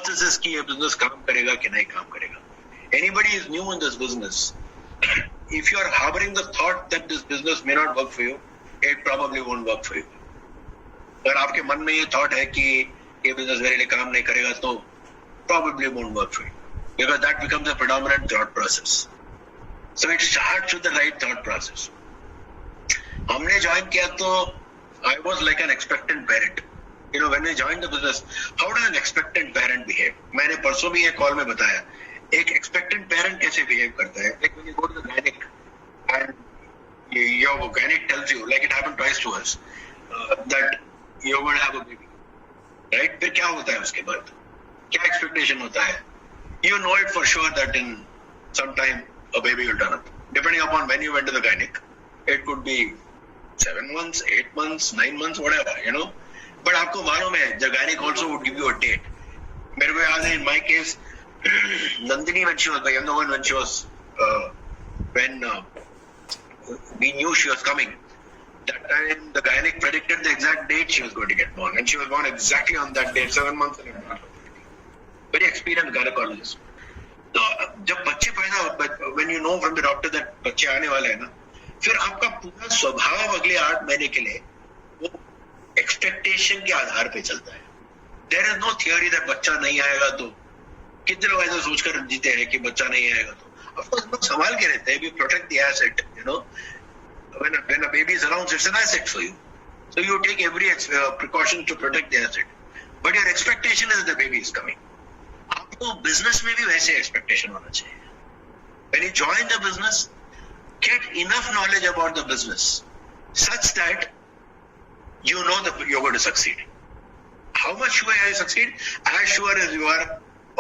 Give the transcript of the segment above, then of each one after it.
hypothesis कि ये business काम करेगा कि नहीं काम करेगा. Anybody is new in this business. If you are harboring the thought that this business may not work for you, it probably won't work for you. अगर आपके मन में ये thought है कि ये business मेरे लिए काम नहीं करेगा तो probably won't work for you. Because that becomes a predominant thought process. So it starts with the right thought process. हमने join किया तो I was like an expectant parent. You know, when we joined the business, how does an expectant parent behave? मैंने परसों भी एक call में बताया, एक expectant parent कैसे behave करता है? Like when you go to the gynec and your gynec tells you, like it happened twice to us, that you're going to have a baby, right? फिर क्या होता है उसके बाद? क्या expectation होता है? You know it for sure that in some time a baby will turn up. Depending upon when you went to the gynec, it could be 7 months, 8 months, 9 months, whatever, you know. But आपको मालूम है, the gynec also would give you a date. मेरे को याद है, in my case, Nandini when she was the younger one, when she was, when we knew she was coming, that time the gynec predicted the exact date she was going to get born, and she was born exactly on that date, 7 months in advance. Very experienced gynecologist. तो जब बच्चे पैदा, when you know from the doctor that बच्चे आने वाले हैं ना, फिर आपका पूरा स्वभाव अगले 8 महीने के लिए वो एक्सपेक्टेशन के आधार पे चलता है. There is no theory that बच्चा नहीं आएगा तो. कितने लोग ऐसा सोचकर जीते हैं कि बच्चा नहीं आएगा तो. ऑफ कोर्स लोग संभाल के रहते हैं. We protect the asset, you know. When a baby is around, it's an asset for you, so you take every precaution to protect the asset. But your expectation is the baby is coming. आपको business में भी वैसे expectation होना चाहिए. When you join the business, get enough knowledge about the business such that you know that you're going to succeed. How much sure you succeed? As sure as you are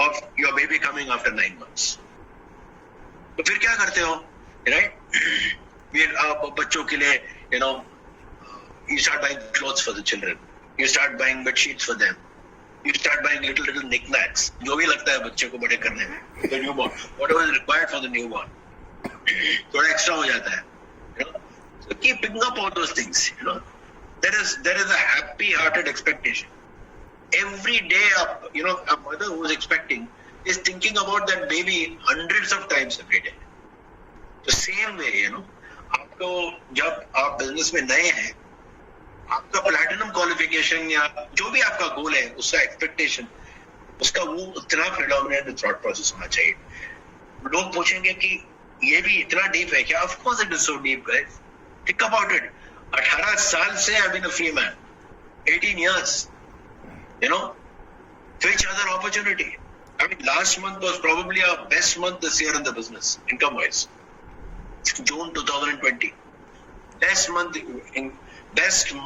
of your baby coming after 9 months. तो फिर क्या करते हो, right? बच्चों के लिए, you know, you start buying clothes for the children. You start buying bed sheets for them. You start buying little knickknacks. जो भी लगता है बच्चे को बड़े करने में, the newborn, whatever is required for the newborn. थोड़ा एक्स्ट्रा हो जाता है, you know. So keep picking up all those things, you know. There is a happy-hearted expectation. Every day, you know, a mother who is expecting is thinking about that baby hundreds of times every day. The same way, you know, आपको जब आप business में नए हैं, आपका platinum qualification या जो भी आपका गोल है, उसका एक्सपेक्टेशन, उसका वो उतना प्रेडोमिनेंट थॉट प्रोसेस होना चाहिए. लोग पूछेंगे कि ये भी इतना डीप है क्या? Of course it is so deep guys. Think about it. 18 साल से I have been a free man. 18 years, you know. Which other opportunity? I mean, last month was probably our best month this year in the business, income wise. June 2020, best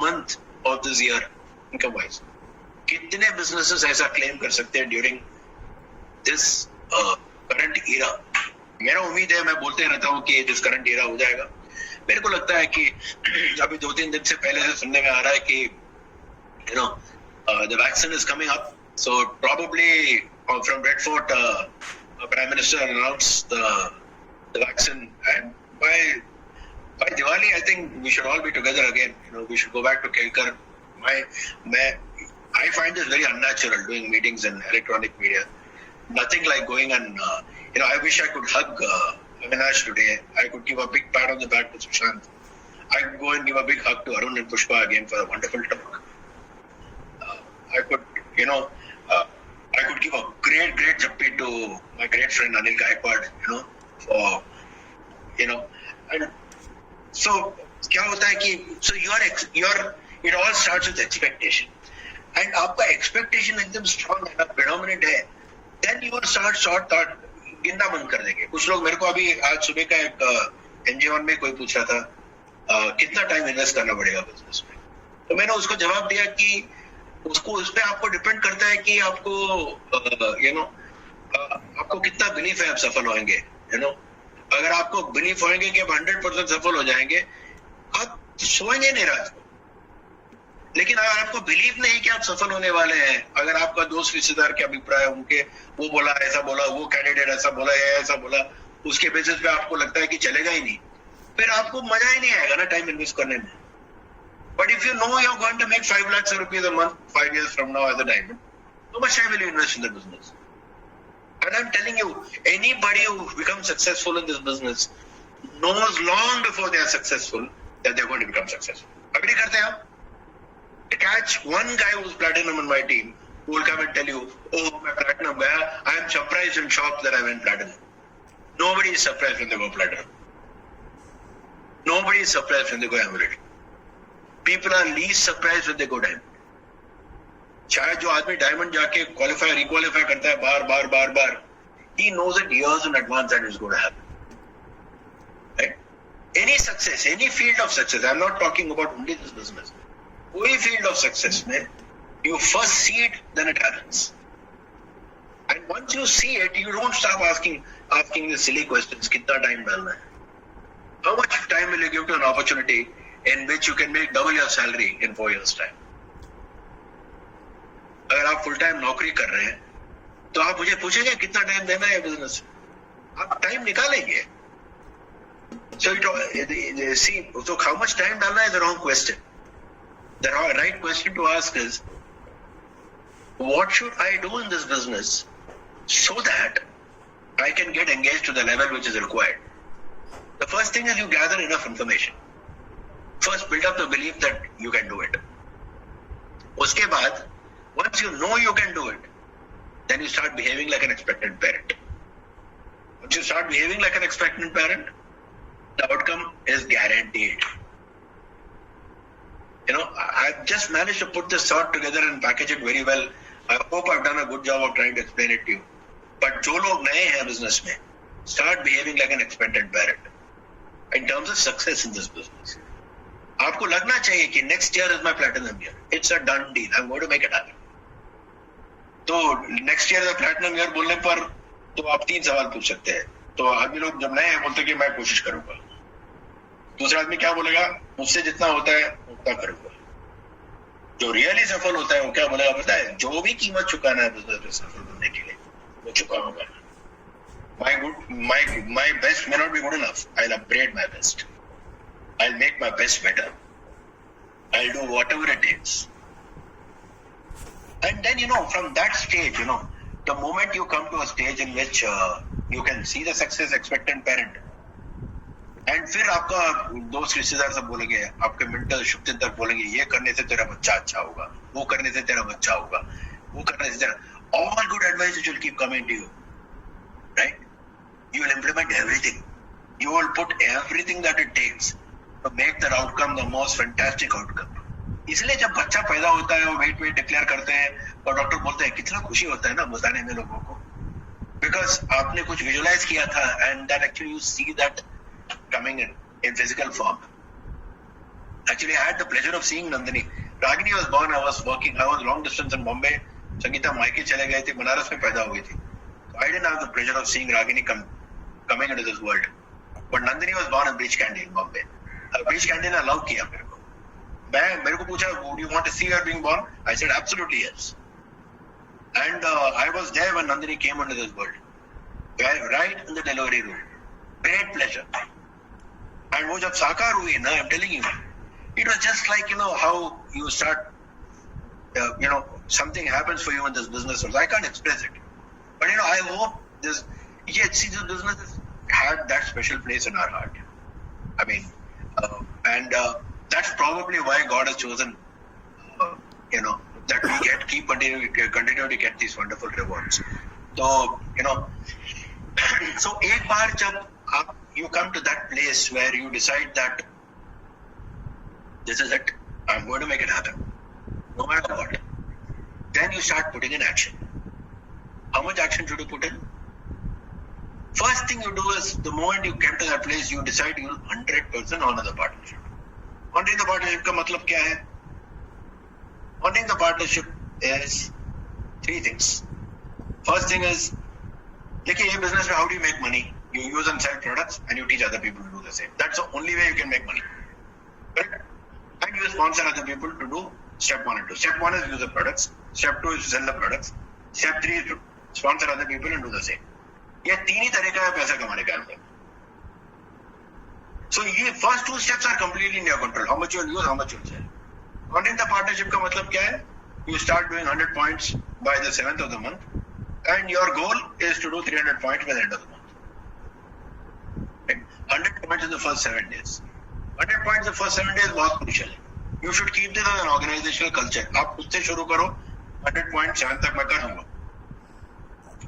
month of this year, income wise. कितने businesses ऐसा claim कर सकते हैं during this current era? मेरा उम्मीद है, मैं बोलते रहता हूँ कि दिस करंट एरा हो जाएगा. मेरे को लगता है कि अभी 2-3 दिन से पहले से सुनने में आ रहा है कि you know the vaccine is coming up, so probably from Red Fort Prime Minister announced the vaccine, and by Diwali I think we should all be together again. You know, we should go back to Kelkar. I find this very unnatural doing meetings in electronic media. Nothing like going and you know, I wish I could hug Avinash today. I could give a big pat on the back to Sushant. I could go and give a big hug to Arun and Pushpa again for a wonderful talk. I could, you know, I could give a great jappi to my great friend Anil Gaikwad, you know, for, you know, and so क्या होता है कि so it all starts with expectation, and आपका expectation एकदम strong है, predominant है, then you will start thought गिनना बंद कर देंगे. कुछ लोग, मेरे को अभी आज सुबह का एक MJ1 में कोई पूछ रहा था कितना टाइम इन्वेस्ट करना पड़ेगा बिजनेस में, तो मैंने उसको जवाब दिया कि उसको उस पे आपको डिपेंड करता है कि आपको यू नो आपको कितना बिलीफ है आप सफल होंगे. यू नो, अगर आपको बिलीफ होंगे कि आप 100% सफल हो जाएंगे, आप सोएंगे नहीं रात को. लेकिन अगर आपको बिलीव नहीं कि आप सफल होने वाले हैं, अगर आपका दोस्त रिश्तेदार के अभिप्राय, उनके वो बोला, ऐसा बोला, वो कैंडिडेट ऐसा बोला, ऐसा बोला, उसके बेसिस पे आपको लगता है कि चलेगा ही नहीं, फिर आपको मजा ही नहीं आएगा ना टाइम इन्वेस्ट करने में. But if you know you are going to make 5 lakhs rupees a month 5 years from now as a diamond, How much time will you invest in the business? And I'm telling you, anybody who becomes successful in this business knows long before they are successful that they're going to become successful. Agree karte hain aap? Catch one guy who's platinum in my team who will come and tell you, oh, my platinum gaya, I am surprised and shocked that I went platinum. Nobody is surprised when they go platinum. Nobody is surprised when they go emerald. People are least surprised when they go diamond. शायद जो आदमी diamond जाके qualify रिक्वालिफाई करता है बार, he knows it years in advance that it's going to happen. Right? Any success, any field of success, I'm not talking about only this business. कोई field of success में, you first see it, then it happens. And once you see it, you don't stop asking the silly questions. कितना time डालना है? How much time will you give to an opportunity in which you can make double your salary in 4 years' time? अगर आप full time नौकरी कर रहे हैं तो आप मुझे पूछेंगे कितना टाइम देना है बिजनेस, आप टाइम निकालेंगे. So how much time डालना is the wrong question. The right question to ask is, what should I do in this business so that I can get engaged to the level which is required? The first thing is you gather enough information. First build up the belief that you can do it. उसके बाद once you know you can do it, then you start behaving like an expectant parent. Once you start behaving like an expectant parent, the outcome is guaranteed. You know, I've just managed to put this thought together and package it very well. I hope I've done a good job of trying to explain it to you. But जो लोग नए हैं business में, start behaving like an expectant parent. In terms of success in this business, आपको लगना चाहिए कि next year is my platinum year. It's a done deal. I'm going to make it happen. तो नेक्स्ट ईयर प्लैटिनम ईयर बोलने पर तो आप 3 सवाल पूछ सकते हैं. तो आदमी लोग जब नए हैं बोलते हैं कि मैं कोशिश करूंगा. दूसरा आदमी क्या बोलेगा, मुझसे जितना होता है उतना करूंगा. जो रियली सफल होता है वो क्या बोलेगा पता है, जो भी कीमत चुकाना है बिजनेस में सफल होने के लिए वो चुकाऊंगा. My best may not be good enough. I'll upgrade my best. I'll make my best better. I'll do whatever it takes. And then, from that stage, the moment you come to a stage in which you can see the success expectant parent, and फिर आपका दोस्त रिश्तेदार सब बोलेंगे, आपके mentor शुभचिंतक बोलेंगे, ये करने से तेरा बच्चा अच्छा होगा, वो करने से तेरा बच्चा होगा, वो करने से तेरा, all good advices will keep coming to you, right? You will implement everything. You will put everything that it takes to make that outcome the most fantastic outcome. इसलिए जब बच्चा पैदा होता है वो वेट डिक्लेयर करते हैं और डॉक्टर बोलते हैं कितना खुशी होता है ना बताने में लोगों को, बिकॉज आपने कुछ विजुअलाइज किया था and that actually you see that coming in physical form. Actually I had the pleasure of seeing Nandini. Ragini was born, I was working, I was long distance in Bombay. Sangeeta मायके चले गए थे, बनारस में पैदा हो गई थी. I didn't have the pleasure of seeing Ragini coming into this world, but Nandini was born in Breach Candy in Bombay. Breach Candy ने अलाउ किया मेरे को. मेरे को पूछा, would you want to see her being born? I said absolutely yes. And I was there when Nandini came into this world, right in the delivery room. Great pleasure. And वो जब साकार हुई ना, I'm telling you, it was just like how you start, something happens for you in this business. I can't express it, but I hope this business had that special place in our heart. I mean, and that's probably why God has chosen, that we continue to get these wonderful rewards. So, so एक बार जब you come to that place where you decide that this is it, I'm going to make it happen, no matter what, then you start putting in action. How much action should you put in? First thing you do is, the moment you get to that place, you decide you will 100% honor the partnership. Honoring the partnership का मतलब क्या है? Honoring the partnership is 3 things. First thing is, देखिए ये business में how do you make money? You use and sell products and you teach other people to do the same. That's the only way you can make money. Right? And you sponsor other people to do step 1 and 2. Step 1 is use the products. Step 2 is sell the products. Step 3 is to sponsor other people and do the same. ये 3 ही तरीका है पैसा कमाने का अंदर. So ये first 2 steps are completely in your control. How much you will use, how much you will sell. Honoring the partnership का मतलब क्या है? You start doing 100 points by the 7th of the month, and your goal is to do 300 points by the end of the month. Right? 100 points in the first 7 days. 100 points in the first 7 days बहुत crucial है. You should keep this as an organizational culture. आप खुद से शुरू करो. 100 points 7 तक मैं कर दूंगा.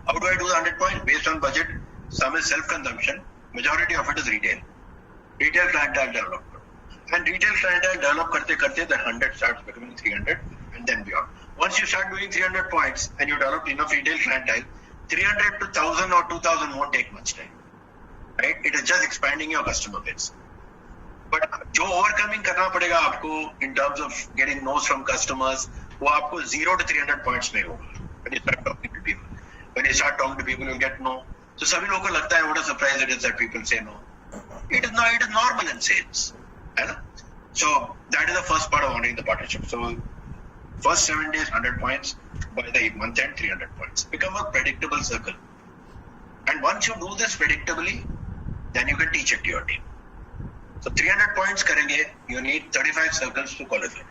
How do I do the 100 points? Based on budget. Some is self-consumption. Majority of it is retail. Retail clientele develop. And retail clientele develop करते करते that 100 starts becoming 300 and then beyond. Once you start doing 300 points and you develop enough retail clientele, 300 to 1000 or 2000 won't take much time. Right? It is just expanding your customer base. But जो overcoming करना पड़ेगा आपको in terms of getting no's from customers, वो आपको 0 to 300 points में होगा. When you start talking to people. When you start talking to people, you'll get no. So सभी लोगों को लगता है what a surprise it is that people say no. It is normal in sales. है ना? So that is the first part of owning the partnership. So first 7 days 100 points, by the month end 300 points. Become a predictable circle. And once you do this predictably, then you can teach it to your team. So 300 points करेंगे, you need 35 circles to qualify.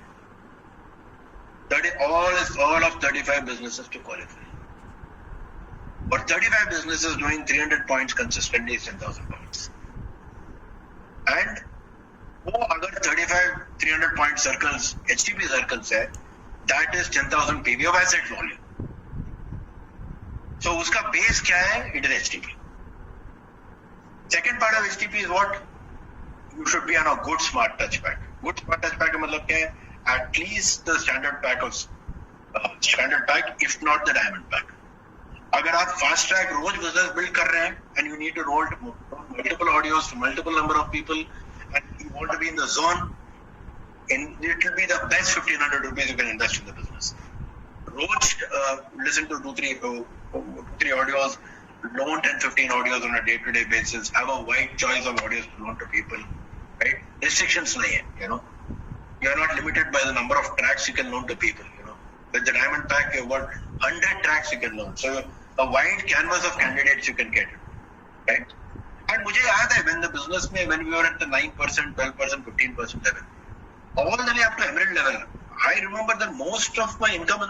All of 35 businesses to qualify. But 35 businesses doing 300 points consistently is 10,000 points. And वो अगर 35 300 point circles HTP circles है, that is 10,000 PV of asset volume. So उसका base क्या है? It is HTP. Second part of HTP is what? You should be on a good smart touch pack. Good smart touch pack का मतलब क्या है? At least the standard pack, if not the diamond pack. अगर आप fast track रोज business build कर रहे हैं and you need to roll multiple audios to multiple number of people and you want to be in the zone, and it will be the best 1,500 rupees you can invest in the business. Roach, listen to 2-3 audios, loan 10-15 audios on a day-to-day basis. Have a wide choice of audios to loan to people. Right? Restrictions nahi hai, you know. You are not limited by the number of tracks you can loan to people. You know, with the diamond pack, you've got 100 tracks you can loan. So a wide canvas of candidates you can get. Right? And मुझे याद है when the business में when we were at the 9%, 12%, 15% level, all the way up to emerald level, I remember that most of my income in the